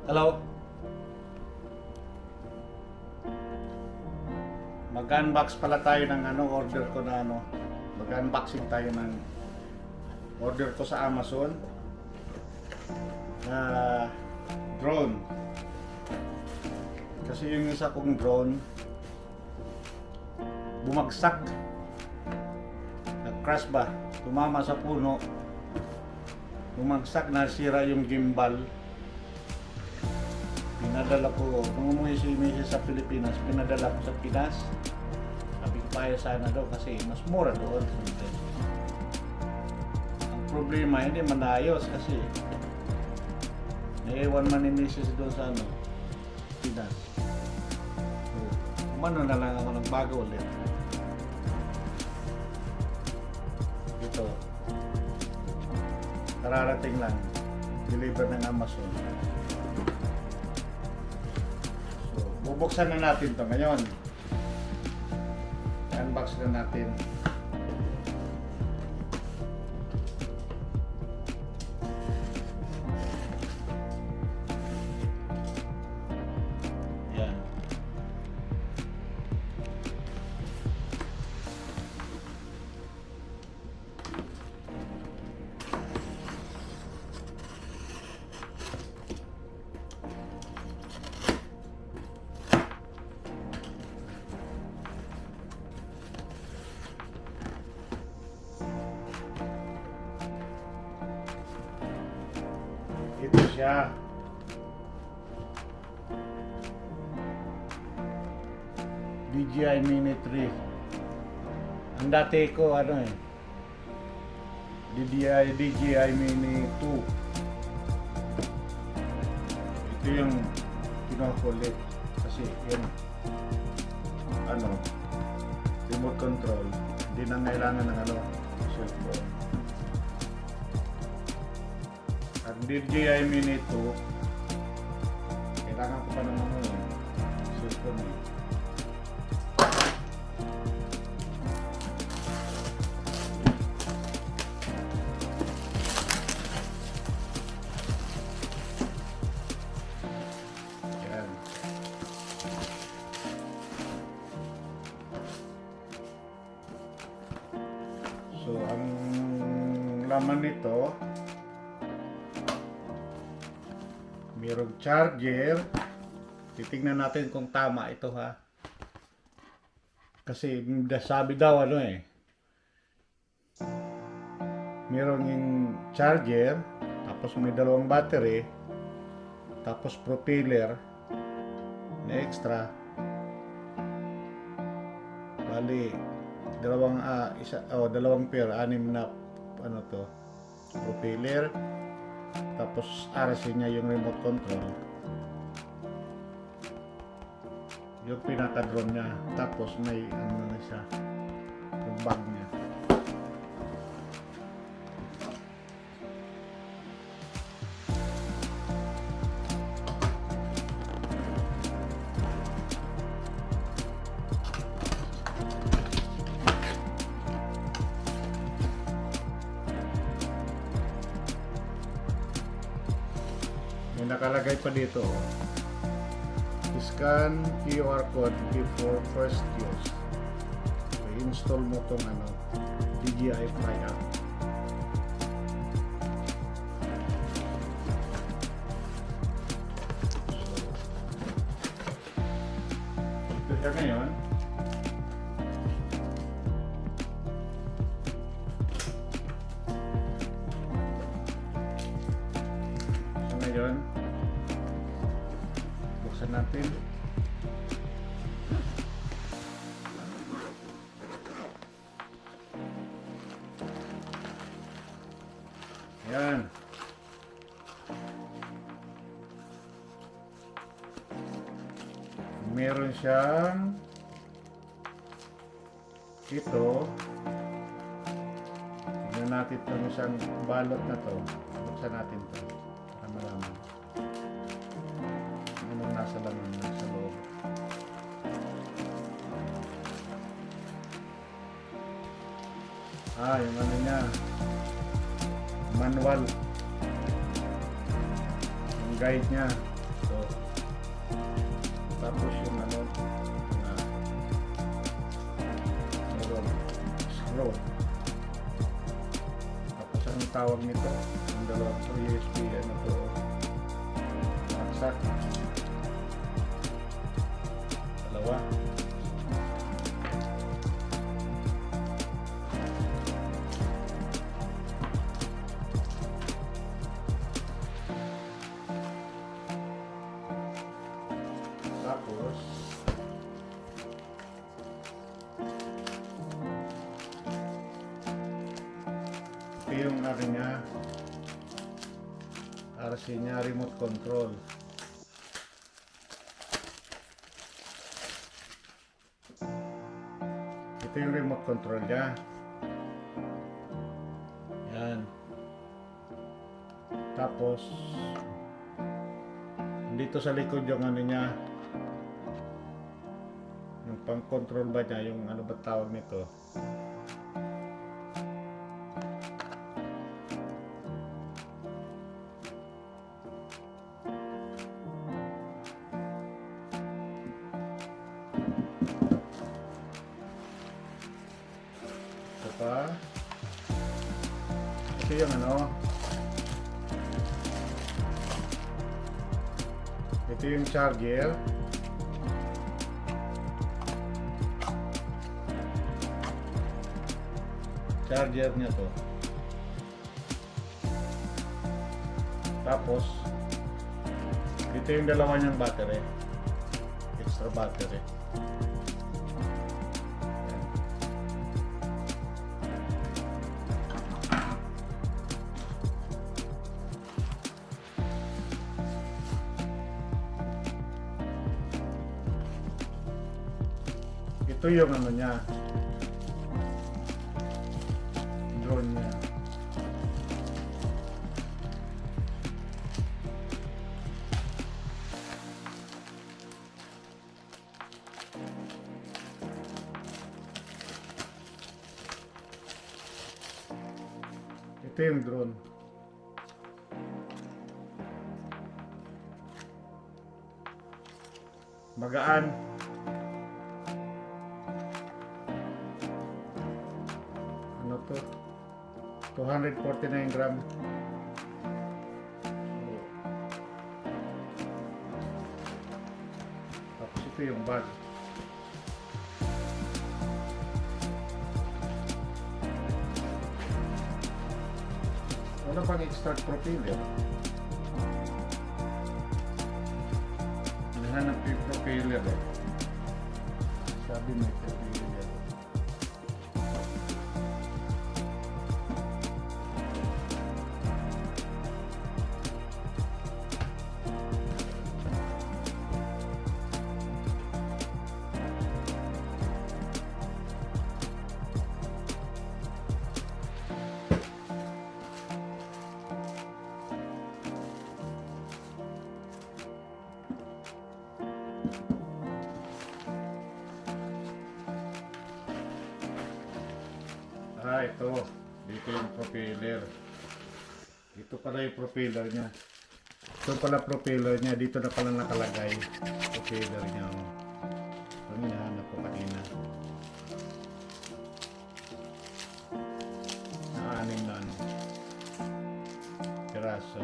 Hello? Mag-unbox pala tayo ng order ko na Mag-unboxing tayo ng order ko sa Amazon na drone. Kasi yung isa kong drone bumagsak. Nag-crash ba? Tumama sa puno. Bumagsak, nasira yung gimbal. Pinadala ko, nung umuwi si Mrs. sa Pilipinas, pinadala ko sa Pinas. Sabi ko kaya sana daw kasi mas mura doon. Ang problema, hindi man naayos kasi naiwan man ni Mrs. doon sa Pinas. So, umano na lang ako ng bago ulit. Ito. Kararating lang. Deliver ng Amazon. Bubuksan na natin to ngayon. Unbox na natin. Yan. Ito siya. DJI Mini 3. Ang dati ko DJI Mini 2. Ito yung kinukulit kasi yun remote control, hindi na kailangan ng cellphone. Ang DJI Mini 2, kailangan ko pa ng cellphone eh. Yan. So, ang laman nito, mayroong charger. Titignan natin kung tama ito ha. Kasi sabi daw mayroong yung charger, tapos may dalawang battery, tapos propeller na extra. Bali dalawang pair, 6 na propeller. Tapos RC niya yung remote control, yung pinaka-drone niya. Tapos may na siya, yung bag niya. May nakalagay pa dito, scan QR code before first use. So, install mo tong DJI Fly app. So, ito siya ngayon. Buksan natin. Ayan. Meron siyang ito. Tignan natin itong isang balot na to. Buksan natin ito para malaman anong nasa laman, nasa loob. Yung niya, manual, yung guide niya. Tapos yung ano, na meron scroll. Tapos anong tawag nito? Yung dalawang to, USB, ano to, saksak. Dalawa. Tapos ito yung ano niya, RC niya, remote control. Ito yung remote control niya. Yan. Tapos dito sa likod yung ano niya, yung pang control ba niya, yung ano ba tawag nito, ito pa, ito yung ano, ito yung charger. Charger niya to. Tapos ito yung dalawa niyang battery. Extra battery. Ito yung ano niya, drone niya. Ito yung drone. Magaan. Ano to? 249 gram. Tapos ito yung bag. Wala pang extract propeller. Hinahanap yung propeller eh. Sabi may propeller. Ito. Dito yung propeller. Ito pala yung propeller niya. Ito pala propeller niya. Dito na pala nakalagay. Propeller niya. Ito hinahanap ko kanina. Naanim na ano. Piraso.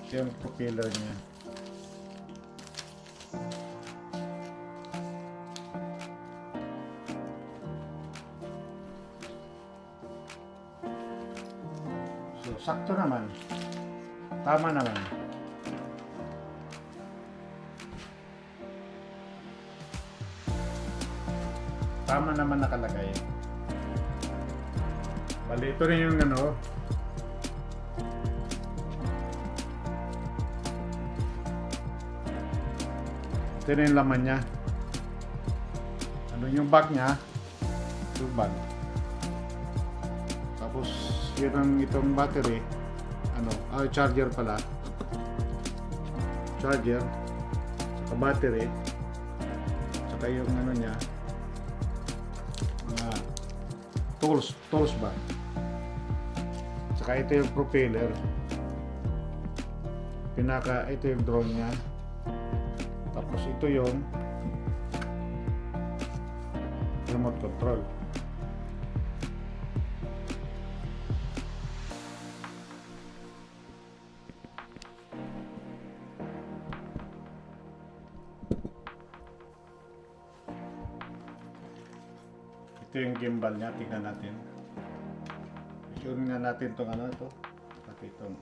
Ito yung propeller niya. So, sakto naman. Tama naman. Tama naman nakalagay. Bali, ito rin yung ano. Ito rin yung laman niya. Ano yung bag niya? Yung bag. Tapos yun ang itong battery, ano, charger pala, charger, saka battery, saka yung ano niya, mga tools ba, saka ito yung propeller, ito yung drone niya, Tapos ito yung remote control. Ito yung gimbal niya, tingnan natin. Yun nga natin itong ano ito. Pati itong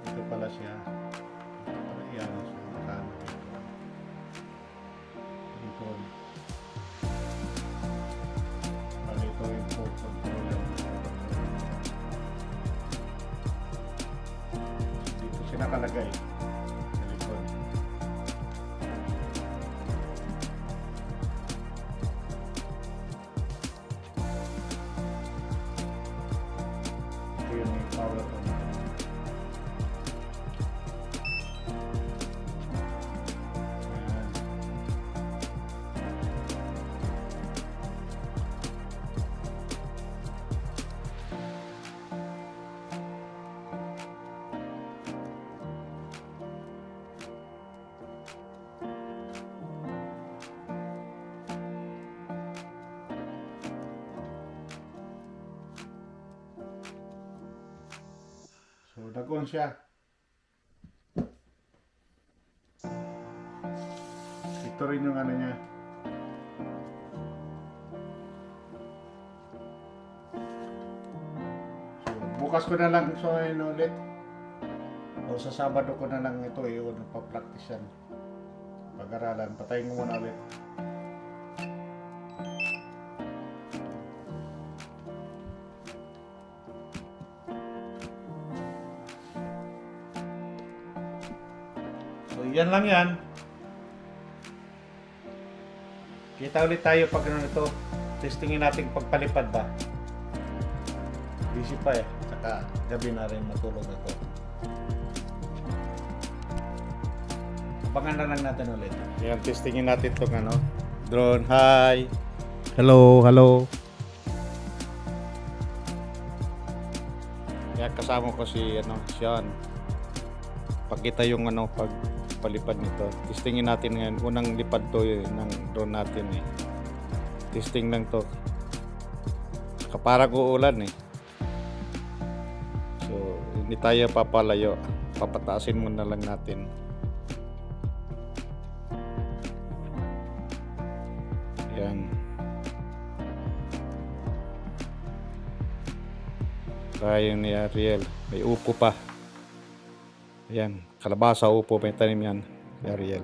ito pala siya. Ito pala yan siya. Nakano ito. Control. Pala ito yung port control. Dito siya nakalagay. Sa likod. Ito yung power on. So, nag-on siya. Ito rin yung ano niya. So, bukas ko na lang ulit. O sa Sabado ko na lang ito yun, pa-practice yan. Pag-aralan, patayin ko muna ulit. So, yan lang yan. Kita ulit tayo pag ano ito. Testingin natin pagpalipad ba. Busy pa eh. Saka gabi na rin matulog ako. Abangan na lang natin ulit. Yan, testingin natin itong ano. Drone, hi! Hello, hello! Yan, kasama ko si Sean. Pakita yung pagpalipad nito. Testingin natin ngayon. Unang lipad to ng drone natin eh. Testing lang to. Kaparang uulan eh. So, hindi tayo papalayo. Papataasin muna lang natin. Yan. Kaya ni Ariel. May upo pa. Yan. Kalabasa, upo. May tanim yan. Ni Ariel.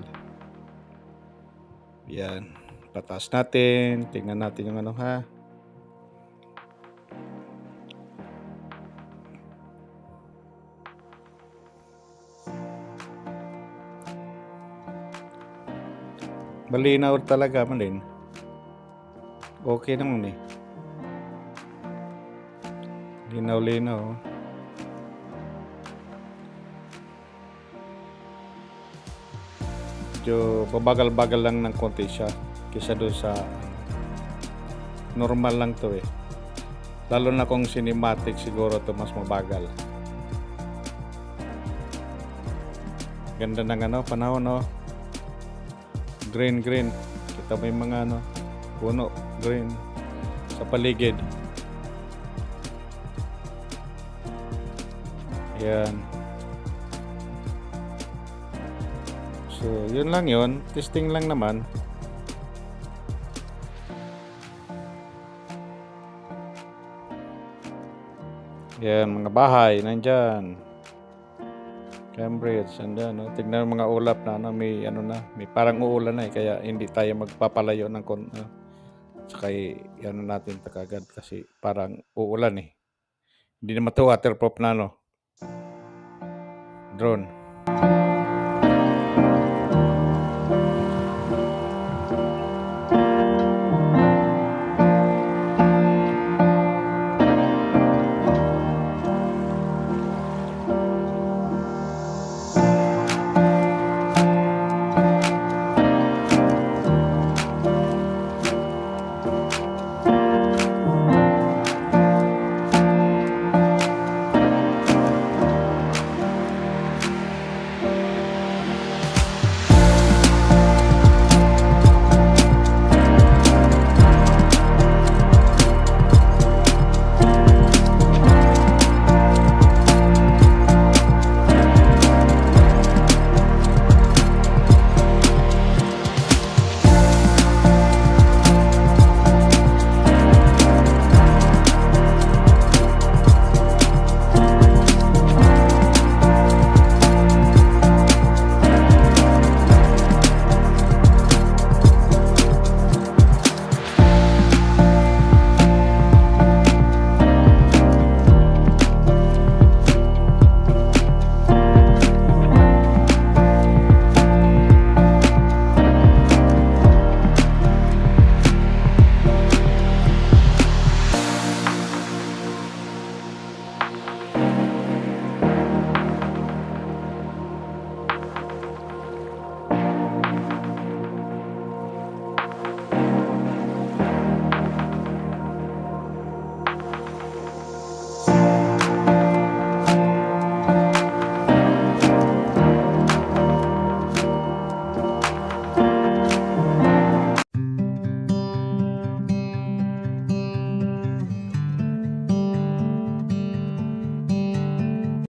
Yan. Pataas natin. Tingnan natin yung ano ha. Malinaw talaga, malin. Okay naman eh. Linaw-linaw. Medyo babagal-bagal lang ng konti siya kaysa doon sa normal lang to eh. Lalo na kung cinematic siguro to mas mabagal. Ganda ng panahon no. Green. Kita mo yung mga puno, green sa paligid. Yan. So, yun lang yun. Testing lang naman. Yan, mga bahay, nandyan. Cambridge, andyan. Tignan mga ulap na may may parang uulan na eh. Kaya hindi tayo magpapalayo ng saka natin kagad kasi parang uulan eh. Hindi naman ito waterproof na drone.